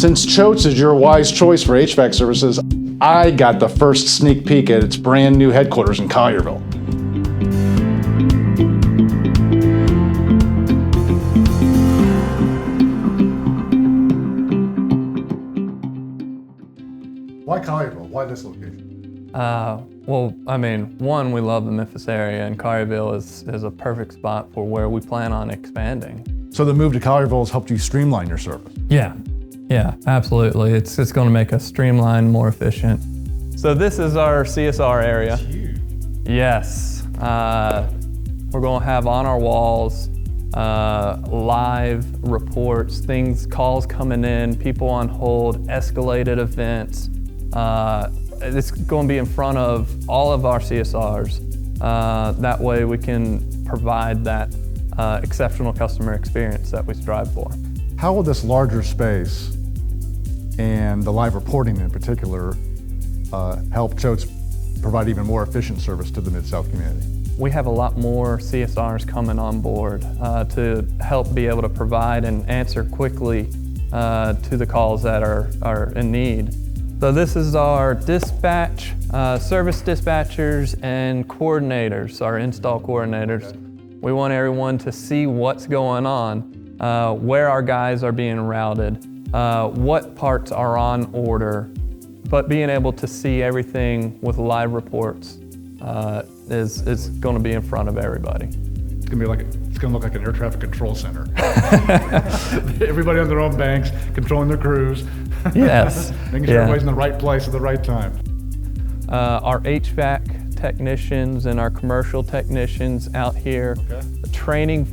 Since Choate's is your wise choice for HVAC services, I got the first sneak peek at its brand new headquarters in Collierville. Why Collierville? Why this location? Well, I mean, one, we love the Memphis area, and Collierville is a perfect spot for where we plan on expanding. So the move to Collierville has helped you streamline your service? Yeah, absolutely. It's going to make us streamline, more efficient. So this is our CSR area. It's huge. Yes. We're going to have on our walls live reports, calls coming in, people on hold, escalated events. It's going to be in front of all of our CSRs. That way we can provide that exceptional customer experience that we strive for. How will this larger space and the live reporting in particular help Choate's provide even more efficient service to the Mid-South community? We have a lot more CSRs coming on board to help be able to provide and answer quickly to the calls that are in need. So this is our dispatch, service dispatchers and coordinators, our install coordinators. We want everyone to see what's going on, where our guys are being routed, what parts are on order, but being able to see everything with live reports is going to be in front of everybody. It's going to look like an air traffic control center. Everybody on their own banks, controlling their crews. Yes. Making sure everybody's in the right place at the right time. Our HVAC technicians and our commercial technicians out here,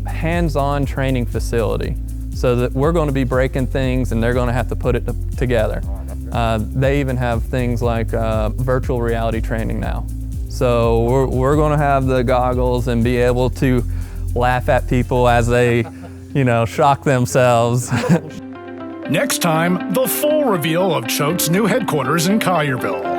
hands-on training facility, so that we're going to be breaking things and they're going to have to put it together. They even have things like virtual reality training now. So we're going to have the goggles and be able to laugh at people as they, shock themselves. Next time, the full reveal of Choate's new headquarters in Collierville.